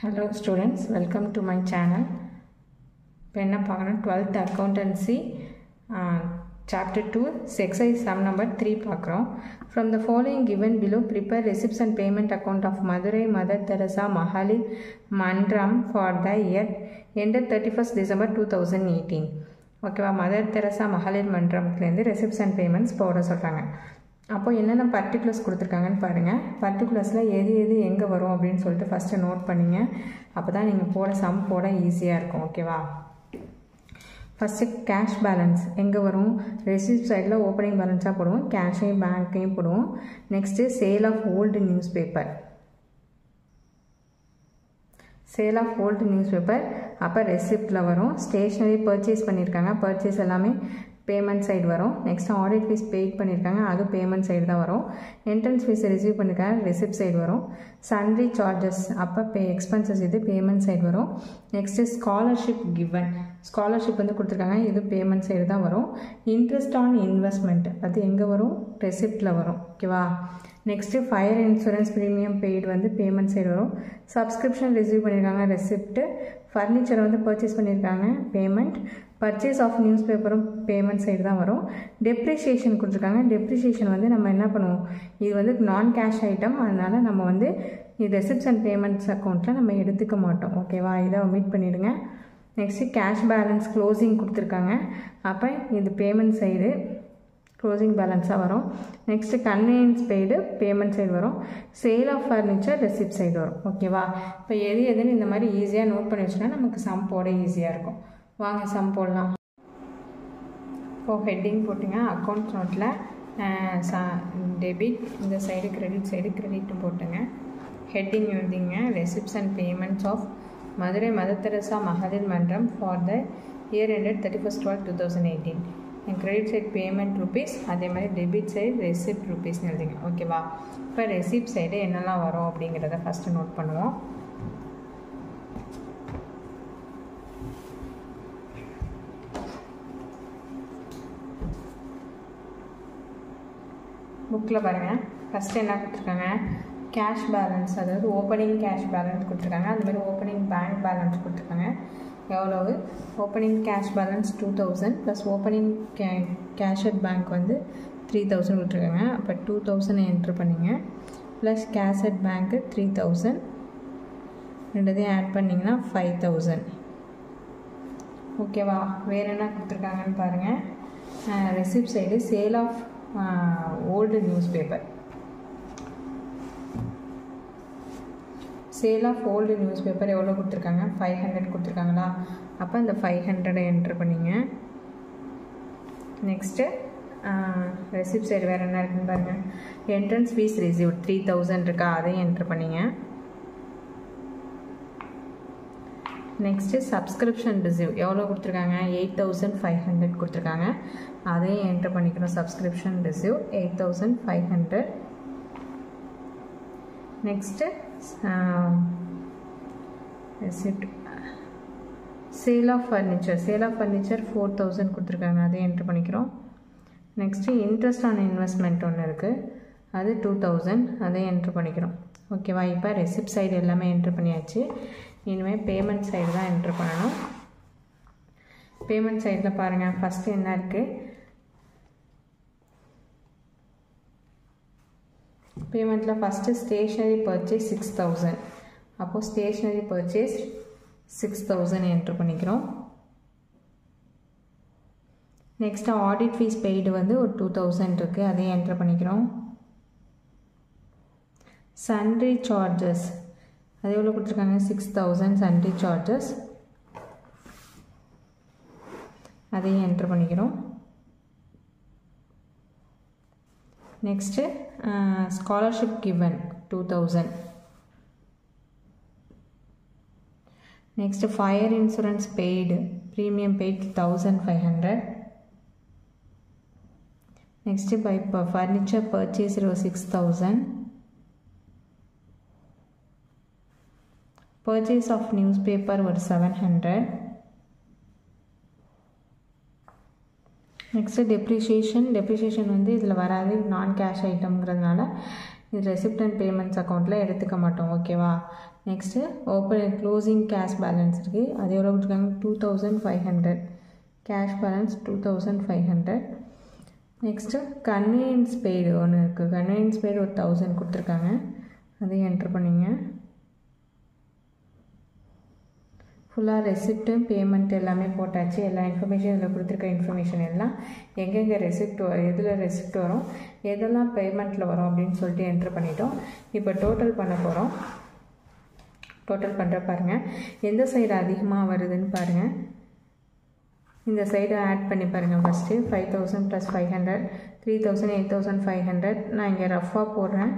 Hello students, welcome to my channel. இப்போ என்ன பார்க்கணும் 12th accountancy chapter 2 exercise sum number 3 பார்க்குறோம். From the following given below, prepare receipts and payment account of Madurai Mother Teresa Mahalir Mandram for the year ended 31st December 2018. ஓகேவா, mother Teresa மகளிர் மன்றம்லேருந்து receipts and payments போட சொல்கிறாங்க. அப்போ என்னென்ன particulars கொடுத்துருக்காங்கன்னு பாருங்கள். பர்டிகுலர்ஸில் எது எது எங்கே வரும் அப்படின்னு சொல்லிட்டு ஃபஸ்ட்டு நோட் பண்ணிங்க. அப்போ தான் நீங்கள் போட சம் போட ஈஸியாக இருக்கும். ஓகேவா, ஃபஸ்ட்டு கேஷ் பேலன்ஸ் எங்கே வரும்? ரெசிப்ட் சைடில் ஓப்பனிங் பேலன்ஸாக போடுவோம், கேஷையும் பேங்க்கையும் போடுவோம். Next sale of old news paper, sale of old news paper அப்போ ரெசிப்டில் வரும். ஸ்டேஷ்னரி பர்ச்சேஸ் பண்ணியிருக்காங்க, பர்ச்சேஸ் எல்லாமே பேமெண்ட் சைடு வரும். நெக்ஸ்ட் ஆடிட் ஃபீஸ் பெய்ட் பண்ணியிருக்காங்க, அது பேமெண்ட் சைடு தான் வரும். என்ட்ரன்ஸ் ஃபீஸ் ரிசீவ் பண்ணியிருக்காங்க, ரெசிப்ட் சைடு வரும். சன்ட்ரி சார்ஜஸ் அப்போ எக்ஸ்பென்சஸ் இது பேமெண்ட் சைடு வரும். நெக்ஸ்ட்டு ஸ்காலர்ஷிப் கிவன், ஸ்காலர்ஷிப் வந்து கொடுத்துருக்காங்க, இது பேமெண்ட் சைடு தான் வரும். இன்ட்ரெஸ்ட் ஆன் இன்வெஸ்ட்மெண்ட் அது எங்கே வரும்? ரெசிப்டில் வரும். ஓகேவா, next fire insurance premium paid வந்து பேமெண்ட் சைடு வரும். சப்ஸ்கிரிப்ஷன் ரிசீவ் பண்ணியிருக்காங்க, ரெசிப்ட்டு. ஃபர்னிச்சர் வந்து பர்ச்சேஸ் பண்ணியிருக்காங்க, பேமெண்ட். பர்ச்சேஸ் ஆஃப் நியூஸ் பேப்பரும் பேமெண்ட் சைடு தான் வரும். டெப்ரிஷியேஷன் கொடுத்துருக்காங்க, டெப்ரிஷியேஷன் வந்து நம்ம என்ன பண்ணுவோம், இது வந்து நான் கேஷ் ஐட்டம், அதனால் நம்ம வந்து இது ரெசிப்ட்ஸ் அண்ட் பேமெண்ட்ஸ் அக்கௌண்ட்டில் நம்ம எடுத்துக்க மாட்டோம். ஓகேவா, இதை ஒமிட் பண்ணிவிடுங்க. நெக்ஸ்ட்டு கேஷ் பேலன்ஸ் க்ளோசிங் கொடுத்துருக்காங்க, அப்போ இது பேமெண்ட் சைடு க்ளோசிங் பேலன்ஸாக வரும். Next convenience paid payment side வரும். Sale of furniture receipt side வரும். ஓகேவா, இப்போ எது எதுன்னு இந்த மாதிரி ஈஸியாக நோட் பண்ணி வச்சுன்னா நமக்கு சம் போட ஈஸியாக இருக்கும். வாங்க சம் போடலாம். இப்போது ஹெட்டிங் போட்டுங்க. அக்கௌண்ட் நோட்டில் டெபிட், இந்த சைடு கிரெடிட் சைடு கிரெடிட் போட்டுங்க. ஹெட்டிங் எழுதிங்க, receipts and payments of Madurai Mother Teresa மகளிர் மன்றம் for the year ended 31/12/2018. Credit side payment rupees, அதே மாதிரி டெபிட் சைடு ரெசிப்ட் ருபீஸ்னு எழுதிங்க. ஓகேவா, இப்போ ரெசிப்ட் சைடு என்னெல்லாம் வரும் அப்படிங்கிறத ஃபஸ்ட்டு நோட் பண்ணுவோம். புக்கில் பாருங்கள், ஃபஸ்ட்டு என்ன கொடுத்துருக்காங்க? கேஷ் பேலன்ஸ், அதாவது ஓப்பனிங் கேஷ் பேலன்ஸ் கொடுத்துருக்காங்க. அதுமாதிரி ஓப்பனிங் பேங்க் பேலன்ஸ் கொடுத்துருக்காங்க. எவ்வளவு? Opening cash balance 2000 plus opening cash at bank வந்து 3000 கொடுத்துருக்காங்க. அப்போ 2000 என்ட்ரு பண்ணிங்க, ப்ளஸ் கேஷ் அட் பேங்க்கு 3000, ரெண்டுத்தையும் ஆட் பண்ணிங்கன்னா 5000. ஓகேவா, வேறு என்ன கொடுத்துருக்காங்கன்னு பாருங்கள். Receipt side sale of old news paper, sale of old news paper எவ்வளோ கொடுத்துருக்காங்க? 500 கொடுத்துருக்காங்களா? அப்போ இந்த 500 என்ட்ரு பண்ணிங்க. நெக்ஸ்ட்டு ரெசிப்ட் சைடு வேறு என்ன இருக்குன்னு பாருங்கள். என்ட்ரன்ஸ் ஃபீஸ் ரிசீவ் 3000 இருக்கா, அதையும் என்ட்ரு பண்ணிங்க. நெக்ஸ்ட்டு சப்ஸ்கிரிப்ஷன் ரிசீவ் எவ்வளோ கொடுத்துருக்காங்க? 8500 கொடுத்துருக்காங்க, அதையும் என்ட்ரு பண்ணிக்கணும். Subscription receive 8500. Next receipt sale of furniture, sale of furniture 4000 கொடுத்துருக்காங்க, அதை என்ட்ரு பண்ணிக்கிறோம். நெக்ஸ்ட்டு இன்ட்ரெஸ்ட் ஆன் இன்வெஸ்ட்மெண்ட் ஒன்று இருக்குது, அது 2000, அதை என்ட்ரு பண்ணிக்கிறோம். ஓகேவா, இப்போ ரெசிப்ட் சைடு எல்லாமே என்ட்ரு பண்ணியாச்சு. இனிமேல் பேமெண்ட் சைடு தான் என்ட்ரு பண்ணணும். பேமெண்ட் சைடில் பாருங்கள், ஃபஸ்ட்டு என்ன இருக்குது? பேமெண்ட்டில் ஃபஸ்ட்டு ஸ்டேஷ்னரி பர்ச்சேஸ் 6000, அப்போது ஸ்டேஷ்னரி பர்ச்சேஸ் 6000 என்ட்ரு பண்ணிக்கிறோம். நெக்ஸ்ட்டு ஆடிட் ஃபீஸ் பெய்டு வந்து ஒரு 2000 இருக்குது, அதையும் என்ட்ரு பண்ணிக்கிறோம். சன்ட்ரி சார்ஜஸ் அது எவ்வளோ கொடுத்துருக்காங்க? 6000 சன்ட்ரி சார்ஜஸ், அதையும் என்ட்ரு பண்ணிக்கிறோம். Next scholarship given 2000. Next fire insurance paid premium paid 1500. Next இப்போ furniture purchase 6000. Purchase of newspaper ஒரு 700. நெக்ஸ்ட்டு டெப்ரிஷியேஷன் வந்து இதில் வராது, நான் கேஷ் ஐட்டம்ங்கிறதுனால இது ரெசிப்ட் அண்ட் பேமெண்ட்ஸ் அக்கௌண்ட்டில் எடுத்துக்க மாட்டோம். ஓகேவா? Next open closing cash balance இருக்குது. அது எவ்வளோ கொடுத்துருக்காங்க? 2500. Cash balance 2500. Next convenience paid ஒன்று இருக்குது. கன்வீனியன்ஸ் பெய்டு ஒரு 1000 கொடுத்துருக்காங்க. அதையும் என்ட்ரு பண்ணிங்க. ஃபுல்லாக ரெசிப்ட்டு பேமெண்ட் எல்லாமே போட்டாச்சு. எல்லா இன்ஃபர்மேஷன் இதில் கொடுத்துருக்க இன்ஃபர்மேஷன் எல்லாம் எங்கெங்கே ரெசிப்ட் வரும், எதில் ரெசிப்ட் வரும், எதெல்லாம் பேமெண்ட்டில் வரும் அப்படின்னு சொல்லிட்டு என்ட்ரு பண்ணிட்டோம். இப்போ டோட்டல் பண்ண போகிறோம். டோட்டல் பண்ணுற பாருங்கள், எந்த சைடு அதிகமாக வருதுன்னு பாருங்கள். இந்த சைடு ஆட் பண்ணி பாருங்கள். ஃபஸ்ட்டு 5000 + 500 3000 8500. நான் இங்கே ரஃபாக போடுறேன்.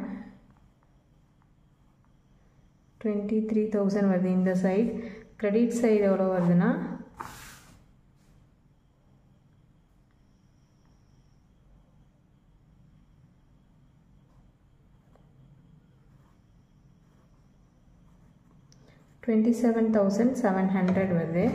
23,000 வருது இந்த சைடு. கிரெடிட் சைடு எவ்வளோ வருதுன்னா 27,700 வருது.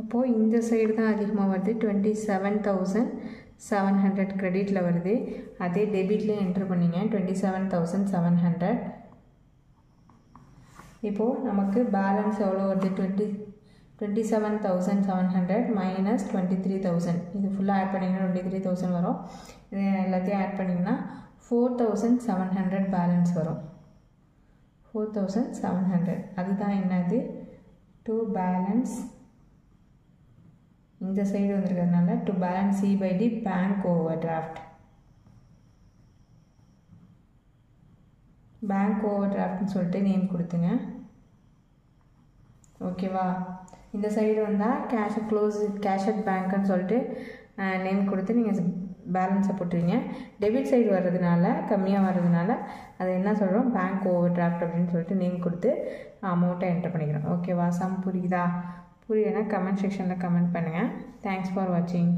அப்போது இந்த சைடு தான் அதிகமாக வருது. 27,700 கிரெடிட்டில் வருது. அதே டெபிட்லேயே என்ட்ரு பண்ணிங்க. 27,700. இப்போது நமக்கு பேலன்ஸ் எவ்வளோ வருது? 27,700 - 23,000. இது ஃபுல்லாக ஆட் பண்ணிங்கன்னா 23,000 வரும். இது எல்லாத்தையும் ஆட் பண்ணிங்கன்னா 4,700 பேலன்ஸ் வரும். 4,700 அதுதான் என்னது? டு பேலன்ஸ் இந்த சைடு வந்துருக்கிறதுனால to balance C/D bank overdraft. Bank ஓவர் டிராஃப்ட்னு சொல்லிட்டு நேம் கொடுத்துங்க. ஓகேவா? இந்த சைடு வந்தால் கேஷ் அட் பேங்க்குன்னு சொல்லிட்டு நேம் கொடுத்து நீங்கள் பேலன்ஸை போட்டுருவீங்க. டெபிட் சைடு வர்றதுனால கம்மியாக வர்றதுனால அதை என்ன சொல்கிறோம்? பேங்க் ஓவர் டிராஃப்ட் அப்படின்னு சொல்லிட்டு நேம் கொடுத்து அமௌண்ட்டை என்டர் பண்ணிக்கிறோம். ஓகேவா? சம் புரியுதா? புரியலைன்னா கமெண்ட் செக்ஷனில் கமெண்ட் பண்ணுங்கள். தேங்க்ஸ் ஃபார் வாட்சிங்.